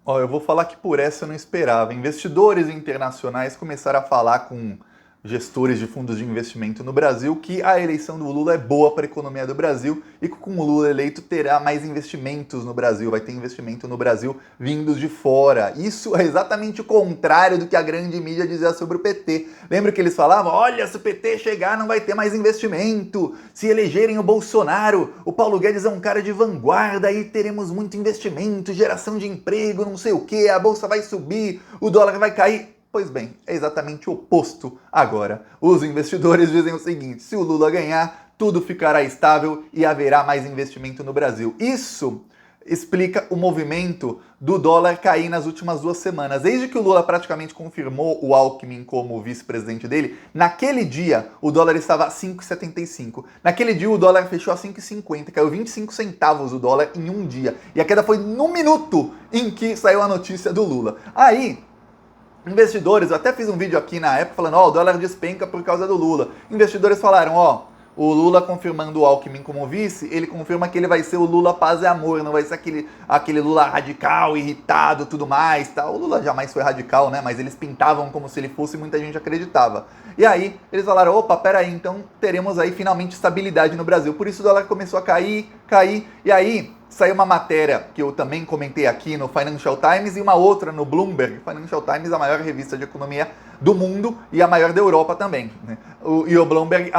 Ó, eu vou falar que por essa eu não esperava. Investidores internacionais começaram a falar com gestores de fundos de investimento no Brasil que a eleição do Lula é boa para a economia do Brasil e que com o Lula eleito terá mais investimentos no Brasil, vai ter investimento no Brasil vindos de fora. Isso é exatamente o contrário do que a grande mídia dizia sobre o PT. Lembra que eles falavam, olha, se o PT chegar não vai ter mais investimento, se elegerem o Bolsonaro, o Paulo Guedes é um cara de vanguarda e teremos muito investimento, geração de emprego, não sei o que, a bolsa vai subir, o dólar vai cair. Pois bem, é exatamente o oposto agora. Os investidores dizem o seguinte: se o Lula ganhar, tudo ficará estável e haverá mais investimento no Brasil. Isso explica o movimento do dólar cair nas últimas 2 semanas. Desde que o Lula praticamente confirmou o Alckmin como vice-presidente dele, naquele dia o dólar estava a 5,75. Naquele dia o dólar fechou a 5,50, caiu 25 centavos o dólar em um dia. E a queda foi no minuto em que saiu a notícia do Lula. Aí, investidores, eu até fiz um vídeo aqui na época falando, ó, o dólar despenca por causa do Lula. Investidores falaram, ó, o Lula confirmando o Alckmin como vice, ele confirma que ele vai ser o Lula paz e amor, não vai ser aquele Lula radical, irritado, tudo mais, tal. O Lula jamais foi radical, né, mas eles pintavam como se ele fosse e muita gente acreditava. E aí, eles falaram, opa, peraí, então teremos aí finalmente estabilidade no Brasil. Por isso o dólar começou a cair, e aí saiu uma matéria que eu também comentei aqui no Financial Times e uma outra no Bloomberg. Financial Times, a maior revista de economia do mundo e a maior da Europa também, né? E o Bloomberg,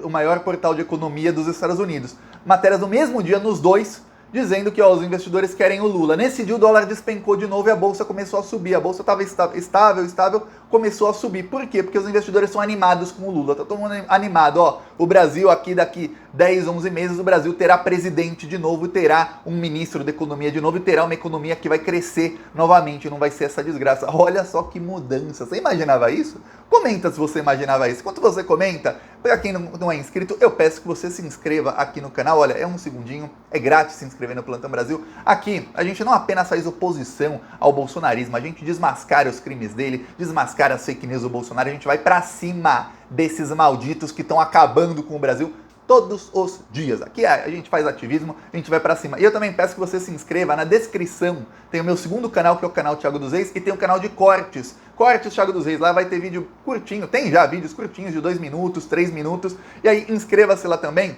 o maior portal de economia dos Estados Unidos. Matérias no mesmo dia nos dois, dizendo que ó, os investidores querem o Lula. Nesse dia o dólar despencou de novo e a bolsa começou a subir. A bolsa estava estável, começou a subir. Por quê? Porque os investidores são animados com o Lula. Tá todo mundo animado. Ó, o Brasil aqui daqui 10, 11 meses, o Brasil terá presidente de novo, terá um ministro da economia de novo e terá uma economia que vai crescer novamente, não vai ser essa desgraça. Olha só que mudança. Você imaginava isso? Comenta se você imaginava isso. Enquanto você comenta, para quem não é inscrito, eu peço que você se inscreva aqui no canal. Olha, é um segundinho, é grátis se inscrever no Plantão Brasil. Aqui, a gente não apenas faz oposição ao bolsonarismo, a gente desmascara os crimes dele, desmascara as fake news do Bolsonaro, a gente vai pra cima desses malditos que estão acabando com o Brasil todos os dias. Aqui a gente faz ativismo, a gente vai pra cima. E eu também peço que você se inscreva na descrição. Tem o meu segundo canal, que é o canal Thiago dos Reis, e tem o canal de cortes. Cortes Thiago dos Reis. Lá vai ter vídeo curtinho, tem já vídeos curtinhos de 2 minutos, 3 minutos. E aí inscreva-se lá também.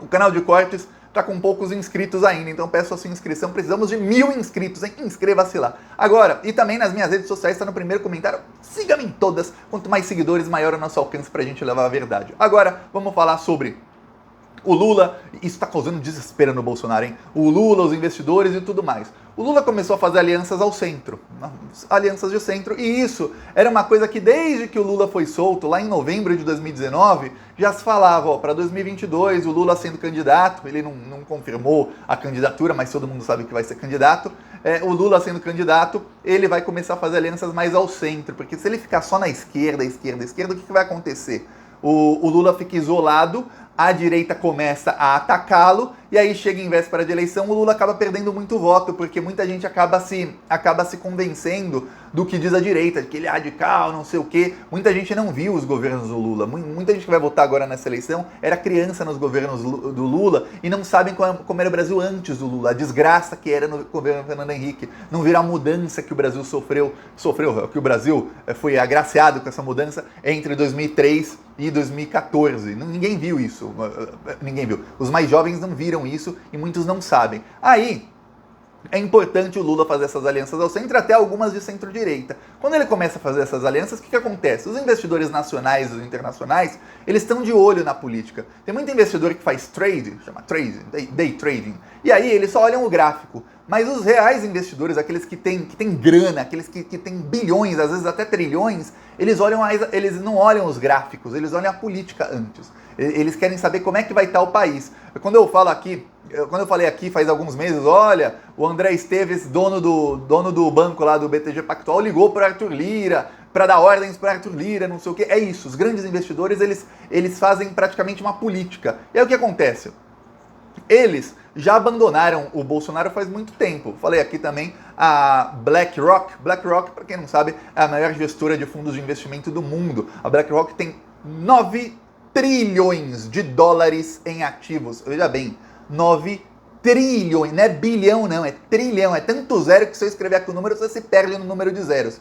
O canal de cortes tá com poucos inscritos ainda, então peço a sua inscrição, precisamos de 1000 inscritos, hein? Inscreva-se lá. Agora, e também nas minhas redes sociais, está no primeiro comentário, siga-me em todas, quanto mais seguidores, maior o nosso alcance pra gente levar a verdade. Agora, vamos falar sobre o Lula, isso está causando desespero no Bolsonaro, hein? O Lula, os investidores e tudo mais. O Lula começou a fazer alianças ao centro, alianças de centro, e isso era uma coisa que desde que o Lula foi solto, lá em novembro de 2019, já se falava, ó, para 2022, o Lula sendo candidato, ele não confirmou a candidatura, mas todo mundo sabe que vai ser candidato, o Lula sendo candidato, ele vai começar a fazer alianças mais ao centro, porque se ele ficar só na esquerda, o que vai acontecer? O Lula fica isolado, a direita começa a atacá-lo, e aí chega em véspera de eleição, o Lula acaba perdendo muito voto, porque muita gente acaba se convencendo do que diz a direita, de que ele é radical, não sei o quê. Muita gente não viu os governos do Lula. Muita gente que vai votar agora nessa eleição era criança nos governos do Lula e não sabem como era o Brasil antes do Lula, a desgraça que era no governo Fernando Henrique. Não viram a mudança que o Brasil sofreu, que o Brasil foi agraciado com essa mudança entre 2003 e 2014. Ninguém viu isso. Ninguém viu. Os mais jovens não viram isso e muitos não sabem. Aí é importante o Lula fazer essas alianças ao centro, até algumas de centro-direita. Quando ele começa a fazer essas alianças, o que acontece? Os investidores nacionais e internacionais, eles estão de olho na política. Tem muito investidor que faz trade, chama trade, day trading, e aí eles só olham o gráfico. Mas os reais investidores, aqueles que têm grana, aqueles que têm bilhões, às vezes até trilhões, eles não olham os gráficos, eles olham a política antes. Eles querem saber como é que vai estar o país. Quando eu falei aqui faz alguns meses, olha, o André Esteves, dono do banco lá do BTG Pactual, ligou para Arthur Lira, para dar ordens para Arthur Lira, não sei o que. É isso, os grandes investidores, eles fazem praticamente uma política. E aí o que acontece? Eles já abandonaram o Bolsonaro faz muito tempo. Falei aqui também a BlackRock. BlackRock, para quem não sabe, é a maior gestora de fundos de investimento do mundo. A BlackRock tem 9 trilhões de dólares em ativos. Veja bem, 9 trilhões, não é bilhão não, é trilhão, é tanto zero que se eu escrever aqui o número, você se perde no número de zeros.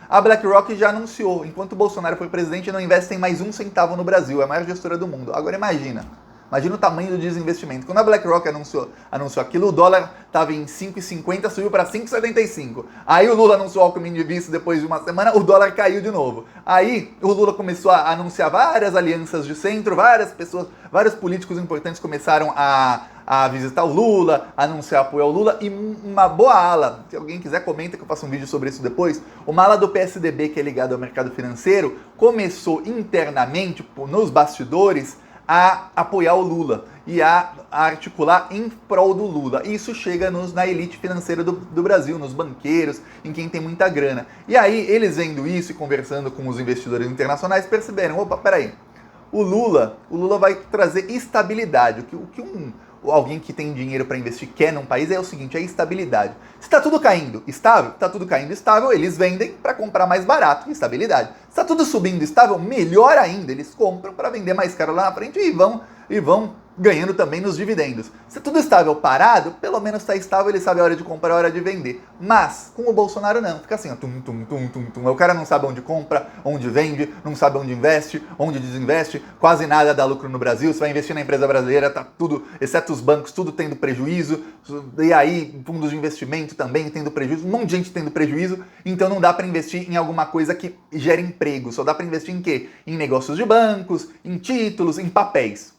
A BlackRock já anunciou, enquanto o Bolsonaro foi presidente, não investem mais um centavo no Brasil, é a maior gestora do mundo. Agora imagina o tamanho do desinvestimento. Quando a BlackRock anunciou aquilo, o dólar estava em 5,50, subiu para 5,75. Aí o Lula anunciou o Alckmin de vice depois de uma semana, o dólar caiu de novo. Aí o Lula começou a anunciar várias alianças de centro, vários políticos importantes começaram a visitar o Lula, a anunciar apoio ao Lula, e uma boa ala, se alguém quiser comenta que eu faço um vídeo sobre isso depois, uma ala do PSDB que é ligada ao mercado financeiro, começou internamente, nos bastidores, a apoiar o Lula e a articular em prol do Lula. E isso chega na elite financeira do Brasil, nos banqueiros, em quem tem muita grana. E aí, eles vendo isso e conversando com os investidores internacionais, perceberam, opa, peraí, o Lula vai trazer estabilidade. O que alguém que tem dinheiro para investir quer num país é o seguinte, é estabilidade. Se está tudo caindo estável, eles vendem para comprar mais barato, estabilidade. Se está tudo subindo estável, melhor ainda, eles compram para vender mais caro lá na frente e vão ganhando também nos dividendos. Se tudo estável parado, pelo menos está estável, ele sabe a hora de comprar, a hora de vender. Mas com o Bolsonaro não, fica assim, ó, tum, tum, tum, tum, tum. O cara não sabe onde compra, onde vende, não sabe onde investe, onde desinveste, quase nada dá lucro no Brasil. Você vai investir na empresa brasileira, tá tudo, exceto os bancos, tudo tendo prejuízo. E aí, fundos de investimento também tendo prejuízo, um monte de gente tendo prejuízo. Então não dá para investir em alguma coisa que gere emprego. Só dá para investir em quê? Em negócios de bancos, em títulos, em papéis.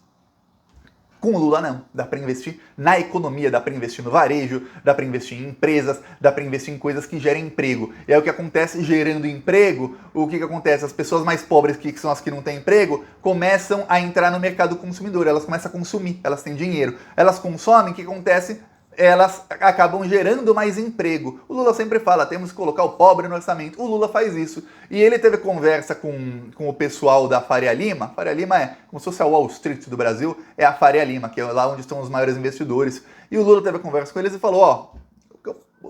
Com o Lula não, dá para investir na economia, dá para investir no varejo, dá para investir em empresas, dá para investir em coisas que gerem emprego. E aí o que acontece gerando emprego, o que acontece? As pessoas mais pobres, que são as que não têm emprego, começam a entrar no mercado consumidor, elas começam a consumir, elas têm dinheiro. Elas consomem, o que acontece? Elas acabam gerando mais emprego. O Lula sempre fala, temos que colocar o pobre no orçamento. O Lula faz isso. E ele teve conversa com o pessoal da Faria Lima. Faria Lima é como se fosse a Wall Street do Brasil, é a Faria Lima, que é lá onde estão os maiores investidores. E o Lula teve conversa com eles e falou,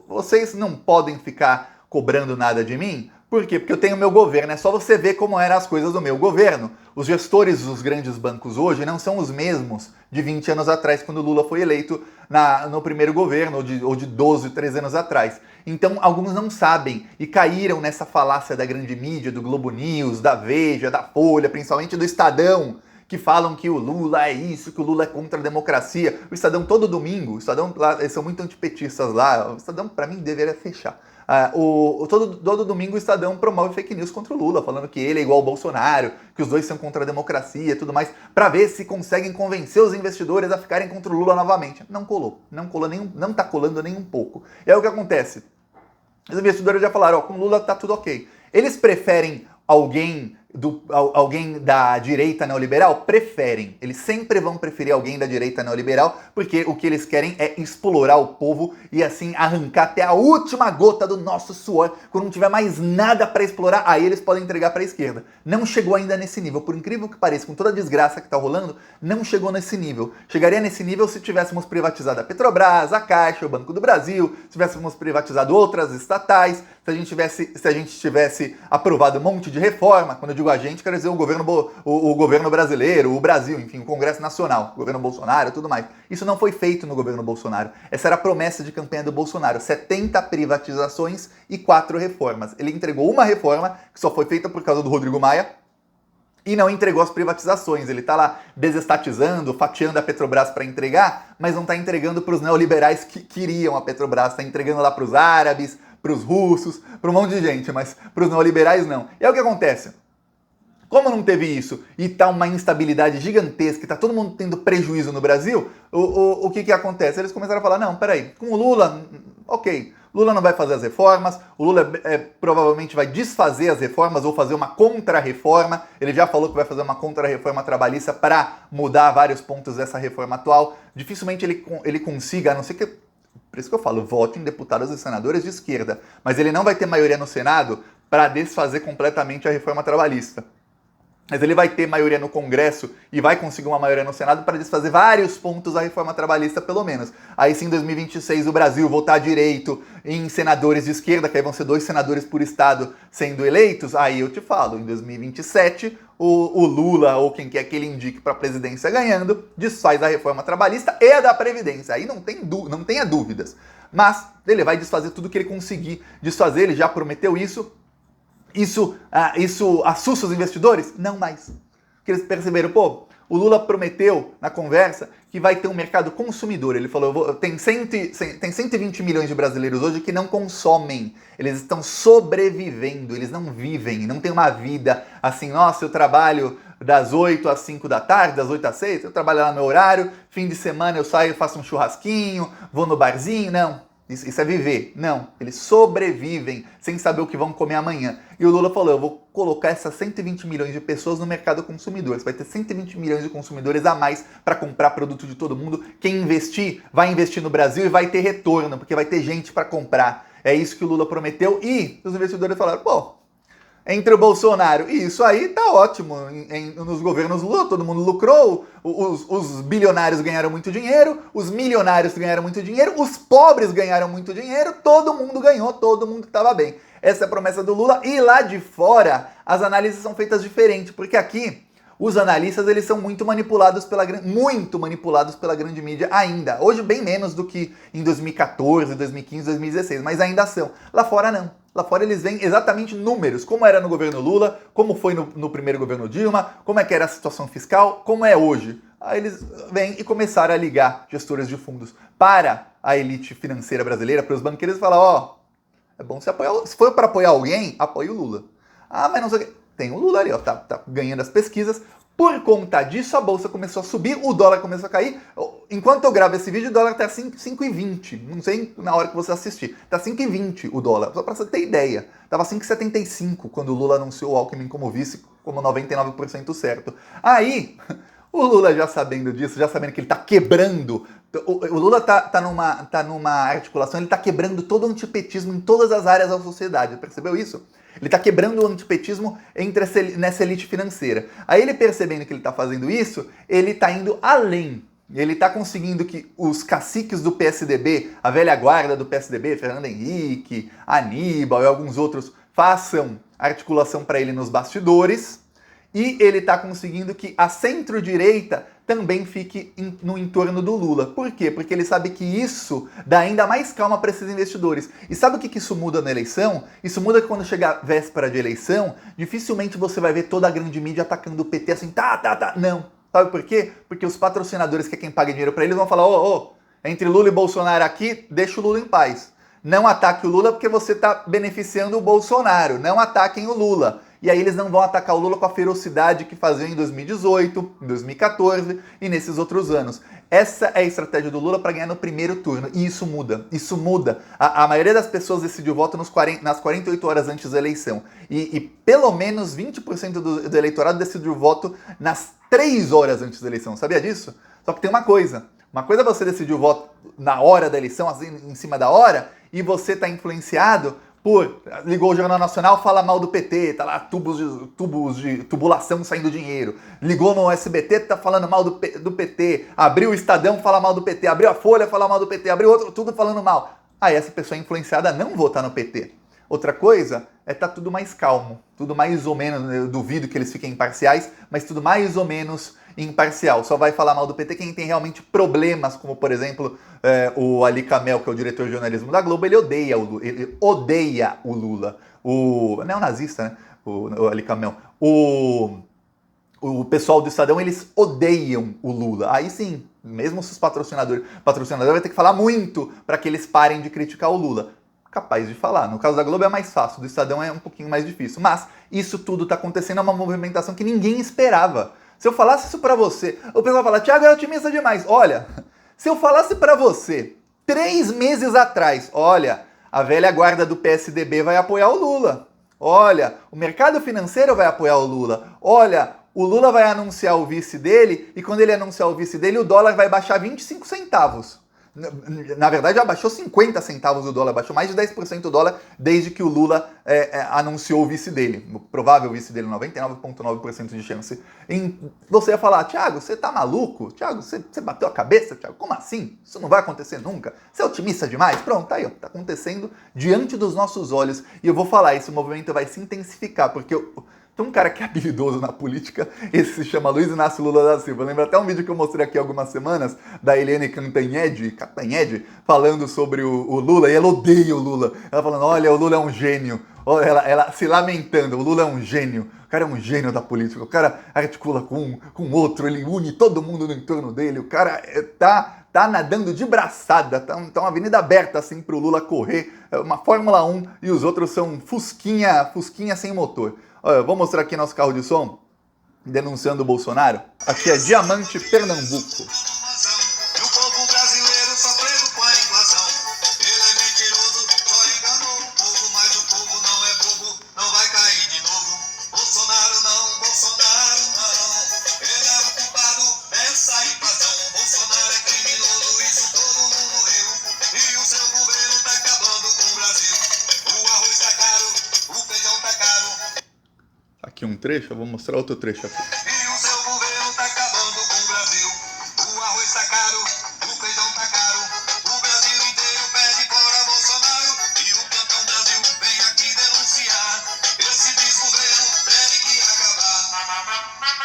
vocês não podem ficar cobrando nada de mim. Por quê? Porque eu tenho meu governo, é só você ver como eram as coisas do meu governo. Os gestores dos grandes bancos hoje não são os mesmos de 20 anos atrás, quando o Lula foi eleito no primeiro governo, ou de 12, 13 anos atrás. Então, alguns não sabem e caíram nessa falácia da grande mídia, do Globo News, da Veja, da Folha, principalmente do Estadão, que falam que o Lula é isso, que o Lula é contra a democracia. O Estadão todo domingo, eles são muito antipetistas lá, o Estadão para mim deveria fechar. Todo domingo o Estadão promove fake news contra o Lula, falando que ele é igual ao Bolsonaro, que os dois são contra a democracia e tudo mais, para ver se conseguem convencer os investidores a ficarem contra o Lula novamente. Não colou, não tá colando nem um pouco. E aí o que acontece? Os investidores já falaram, com o Lula tá tudo ok. Eles preferem alguém da direita neoliberal? Preferem. Eles sempre vão preferir alguém da direita neoliberal, porque o que eles querem é explorar o povo e assim arrancar até a última gota do nosso suor. Quando não tiver mais nada para explorar, aí eles podem entregar para a esquerda. Não chegou ainda nesse nível. Por incrível que pareça, com toda a desgraça que tá rolando, não chegou nesse nível. Chegaria nesse nível se tivéssemos privatizado a Petrobras, a Caixa, o Banco do Brasil, se tivéssemos privatizado outras estatais, se a gente tivesse aprovado um monte de reforma. Quando eu digo a gente, quero dizer o governo brasileiro, o Brasil, enfim, o Congresso Nacional, o governo Bolsonaro e tudo mais. Isso não foi feito no governo Bolsonaro. Essa era a promessa de campanha do Bolsonaro. 70 privatizações e 4 reformas. Ele entregou uma reforma, que só foi feita por causa do Rodrigo Maia, e não entregou as privatizações. Ele está lá desestatizando, fatiando a Petrobras para entregar, mas não está entregando para os neoliberais que queriam a Petrobras. Está entregando lá para os árabes, para os russos, para um monte de gente, mas para os neoliberais não. E aí o que acontece? Como não teve isso e tá uma instabilidade gigantesca, tá todo mundo tendo prejuízo no Brasil, o que acontece? Eles começaram a falar, não, peraí, com o Lula, ok, Lula não vai fazer as reformas, o Lula provavelmente vai desfazer as reformas ou fazer uma contra-reforma, ele já falou que vai fazer uma contra-reforma trabalhista para mudar vários pontos dessa reforma atual, dificilmente ele consiga, a não ser que, por isso que eu falo, vote em deputados e senadores de esquerda, mas ele não vai ter maioria no Senado para desfazer completamente a reforma trabalhista. Mas ele vai ter maioria no Congresso e vai conseguir uma maioria no Senado para desfazer vários pontos da reforma trabalhista, pelo menos. Aí sim, em 2026, o Brasil votar direito em senadores de esquerda, que aí vão ser 2 senadores por estado sendo eleitos. Aí eu te falo, em 2027, o Lula ou quem quer que ele indique para a presidência ganhando, desfaz a reforma trabalhista e a da Previdência. Aí não tenha dúvidas. Mas ele vai desfazer tudo que ele conseguir desfazer, ele já prometeu isso. Isso assusta os investidores? Não mais. Porque eles perceberam, pô, o Lula prometeu na conversa que vai ter um mercado consumidor. Ele falou, tem 120 milhões de brasileiros hoje que não consomem. Eles estão sobrevivendo, eles não vivem, não tem uma vida assim, nossa, eu trabalho das 8 às 5 da tarde, das 8 às 6, eu trabalho lá no meu horário, fim de semana eu saio, faço um churrasquinho, vou no barzinho, não. Isso é viver. Não, eles sobrevivem sem saber o que vão comer amanhã. E o Lula falou, eu vou colocar essas 120 milhões de pessoas no mercado consumidor. Você vai ter 120 milhões de consumidores a mais para comprar produto de todo mundo. Quem investir, vai investir no Brasil e vai ter retorno, porque vai ter gente para comprar. É isso que o Lula prometeu e os investidores falaram, pô, entre o Bolsonaro e isso aí tá ótimo. Nos governos Lula todo mundo lucrou, os bilionários ganharam muito dinheiro, os milionários ganharam muito dinheiro, os pobres ganharam muito dinheiro, todo mundo ganhou, todo mundo estava bem. Essa é a promessa do Lula e lá de fora as análises são feitas diferente, porque aqui os analistas eles são muito manipulados pela grande mídia ainda. Hoje bem menos do que em 2014, 2015, 2016, mas ainda são. Lá fora não. Lá fora eles veem exatamente números, como era no governo Lula, como foi no primeiro governo Dilma, como é que era a situação fiscal, como é hoje. Aí eles vêm e começaram a ligar gestores de fundos para a elite financeira brasileira, para os banqueiros e falar, ó, é bom você apoiar, se for para apoiar alguém, apoie o Lula. Ah, mas não sei o que. Tem o Lula ali, ó, tá ganhando as pesquisas. Por conta disso, a bolsa começou a subir, o dólar começou a cair. Enquanto eu gravo esse vídeo, o dólar tá 5,20. Não sei na hora que você assistir. Tá 5,20 o dólar, só pra você ter ideia. Tava 5,75 quando o Lula anunciou o Alckmin como vice, como 99% certo. Aí, o Lula já sabendo disso, já sabendo que ele tá quebrando... O Lula tá numa articulação, ele tá quebrando todo o antipetismo em todas as áreas da sociedade. Percebeu isso? Ele está quebrando o antipetismo nessa elite financeira. Aí ele percebendo que ele está fazendo isso, ele está indo além. Ele está conseguindo que os caciques do PSDB, a velha guarda do PSDB, Fernando Henrique, Aníbal e alguns outros, façam articulação para ele nos bastidores. E ele está conseguindo que a centro-direita também fique no entorno do Lula. Por quê? Porque ele sabe que isso dá ainda mais calma para esses investidores. E sabe o que isso muda na eleição? Isso muda que quando chega a véspera de eleição, dificilmente você vai ver toda a grande mídia atacando o PT assim, tá. Não. Sabe por quê? Porque os patrocinadores, que é quem paga dinheiro para eles, vão falar, entre Lula e Bolsonaro aqui, deixa o Lula em paz. Não ataque o Lula porque você está beneficiando o Bolsonaro. Não ataquem o Lula. E aí eles não vão atacar o Lula com a ferocidade que faziam em 2018, em 2014 e nesses outros anos. Essa é a estratégia do Lula para ganhar no primeiro turno. E isso muda. Isso muda. A maioria das pessoas decidiu voto nas 48 horas antes da eleição. E pelo menos 20% do eleitorado decidiu voto nas 3 horas antes da eleição. Sabia disso? Só que tem uma coisa. Uma coisa é você decidir o voto na hora da eleição, assim, em cima da hora, e você está influenciado ligou o Jornal Nacional, fala mal do PT, tá lá tubos de tubulação saindo dinheiro. Ligou no SBT, tá falando mal do PT. Abriu o Estadão, fala mal do PT. Abriu a Folha, fala mal do PT. Abriu outro, tudo falando mal. Aí essa pessoa é influenciada a não votar no PT. Outra coisa é tá tudo mais calmo, tudo mais ou menos, eu duvido que eles fiquem imparciais, mas tudo mais ou menos imparcial. Só vai falar mal do PT quem tem realmente problemas, como por exemplo o Ali Kamel, que é o diretor de jornalismo da Globo, ele odeia o Lula. O neonazista, né? O Ali Kamel. O pessoal do Estadão, eles odeiam o Lula. Aí sim, mesmo se os patrocinadores vai ter que falar muito para que eles parem de criticar o Lula. Capaz de falar. No caso da Globo é mais fácil, do Estadão é um pouquinho mais difícil. Mas isso tudo está acontecendo, é uma movimentação que ninguém esperava. Se eu falasse isso pra você, o pessoal fala, Thiago é otimista demais. Olha, se eu falasse pra você 3 meses atrás, olha, a velha guarda do PSDB vai apoiar o Lula. Olha, o mercado financeiro vai apoiar o Lula. Olha, o Lula vai anunciar o vice dele e quando ele anunciar o vice dele, o dólar vai baixar 25 centavos. Na verdade, já baixou 50 centavos o dólar, baixou mais de 10% o dólar desde que o Lula anunciou o vice dele, o provável vice dele, 99,9% de chance. Você ia falar, Thiago, você tá maluco? Thiago, você bateu a cabeça? Thiago, como assim? Isso não vai acontecer nunca? Você é otimista demais? Pronto, tá aí, ó, tá acontecendo diante dos nossos olhos. E eu vou falar, esse movimento vai se intensificar, porque Tem um cara que é habilidoso na política, esse se chama Luiz Inácio Lula da Silva. Lembra até um vídeo que eu mostrei aqui há algumas semanas, da Eliane Cantanhede, falando sobre o Lula, e ela odeia o Lula. Ela falando, olha, o Lula é um gênio. Ela se lamentando, o Lula é um gênio. O cara é um gênio da política, o cara articula com outro, ele une todo mundo no entorno dele, o cara tá nadando de braçada, tá uma avenida aberta assim pro Lula correr, uma Fórmula 1 e os outros são fusquinha sem motor. Olha, vou mostrar aqui nosso carro de som, denunciando o Bolsonaro. Aqui é Diamante, Pernambuco. Aqui um trecho, eu vou mostrar outro trecho aqui. E o seu governo tá acabando com o Brasil. O arroz tá caro, o feijão tá caro. O Brasil inteiro pede fora Bolsonaro. E o Plantão Brasil vem aqui denunciar. Esse desgoverno tem que acabar.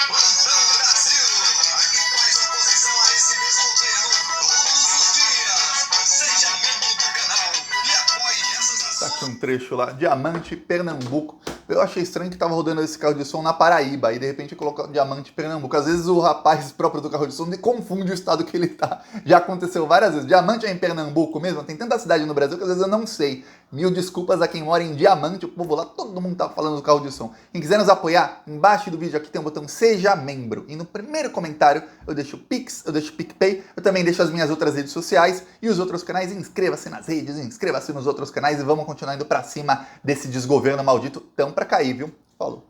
Plantão Brasil, aqui faz oposição a esse desgoverno todos os dias. Seja membro do canal e apoie essas ações. Tá aqui um trecho lá, Diamante, Pernambuco. Eu achei estranho que tava rodando esse carro de som na Paraíba, e de repente colocou Diamante Pernambuco. Às vezes o rapaz próprio do carro de som confunde o estado que ele tá. Já aconteceu várias vezes. Diamante é em Pernambuco mesmo? Tem tanta cidade no Brasil que às vezes eu não sei. Mil desculpas a quem mora em Diamante, o povo lá, todo mundo tá falando do carro de som. Quem quiser nos apoiar, embaixo do vídeo aqui tem o botão Seja Membro. E no primeiro comentário eu deixo o Pix, eu deixo o PicPay, eu também deixo as minhas outras redes sociais e os outros canais. Inscreva-se nas redes, inscreva-se nos outros canais e vamos continuar indo pra cima desse desgoverno maldito tão pra cair, viu? Falou!